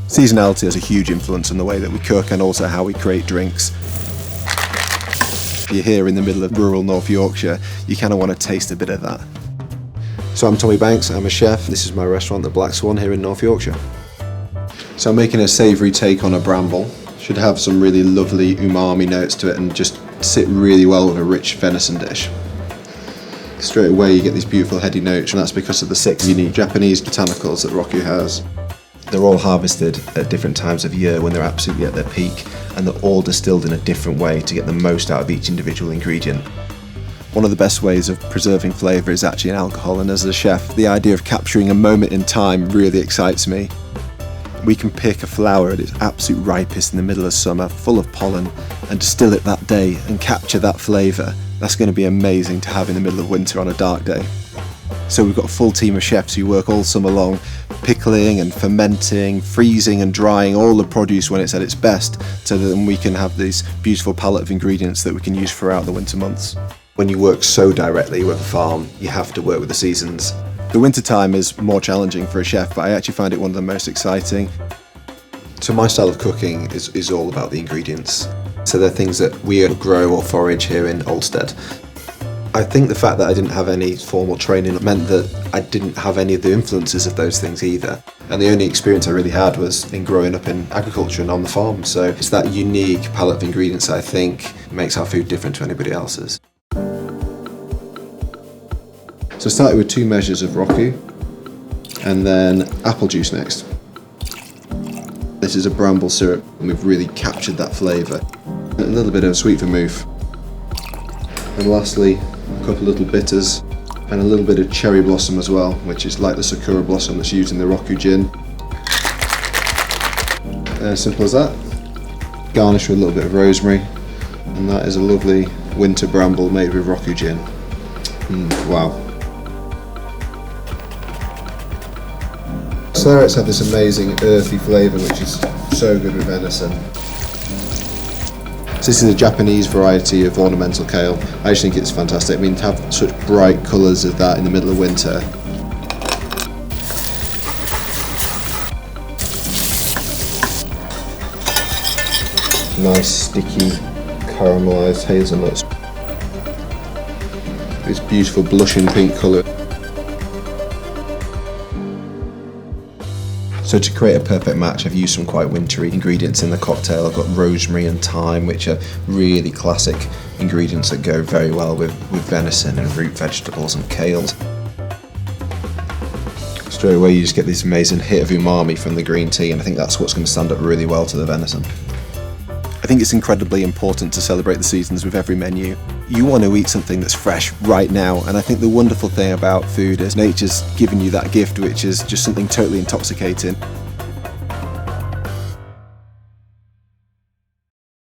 Seasonality has a huge influence on the way that we cook and also how we create drinks. If you're here in the middle of rural North Yorkshire, you kind of want to taste a bit of that. So I'm Tommy Banks, I'm a chef. This is my restaurant, the Black Swan, here in North Yorkshire. So I'm making a savoury take on a bramble. Should have some really lovely umami notes to it and just sit really well with a rich venison dish. Straight away you get these beautiful heady notes, and that's because of the 6 unique Japanese botanicals that Roku has. They're all harvested at different times of year when they're absolutely at their peak, and they're all distilled in a different way to get the most out of each individual ingredient. One of the best ways of preserving flavour is actually in alcohol, and as a chef, the idea of capturing a moment in time really excites me. We can pick a flower at its absolute ripest in the middle of summer, full of pollen, and distill it that day and capture that flavour. That's going to be amazing to have in the middle of winter on a dark day. So we've got a full team of chefs who work all summer long, pickling and fermenting, freezing and drying all the produce when it's at its best, so that then we can have this beautiful palette of ingredients that we can use throughout the winter months. When you work so directly with a farm, you have to work with the seasons. The winter time is more challenging for a chef, but I actually find it one of the most exciting. So my style of cooking is all about the ingredients. So they're things that we grow or forage here in Oldstead. I think the fact that I didn't have any formal training meant that I didn't have any of the influences of those things either. And the only experience I really had was in growing up in agriculture and on the farm. So it's that unique palette of ingredients that I think makes our food different to anybody else's. So I started with 2 measures of Roku and then apple juice next. This is a bramble syrup and we've really captured that flavour. A little bit of sweet vermouth. And lastly, a couple of little bitters and a little bit of cherry blossom as well, which is like the sakura blossom that's used in the Roku Gin. Simple as that. Garnish with a little bit of rosemary, and that is a lovely winter bramble made with Roku Gin. Wow. Celeriacs have this amazing earthy flavour which is so good with venison. So this is a Japanese variety of ornamental kale. I just think it's fantastic. I mean, to have such bright colours of that in the middle of winter. Nice sticky caramelised hazelnuts. This beautiful blushing pink colour. So to create a perfect match, I've used some quite wintry ingredients in the cocktail. I've got rosemary and thyme, which are really classic ingredients that go very well with venison and root vegetables and kales. Straight away you just get this amazing hit of umami from the green tea, and I think that's what's going to stand up really well to the venison. I think it's incredibly important to celebrate the seasons with every menu. You want to eat something that's fresh right now, and I think the wonderful thing about food is nature's given you that gift, which is just something totally intoxicating.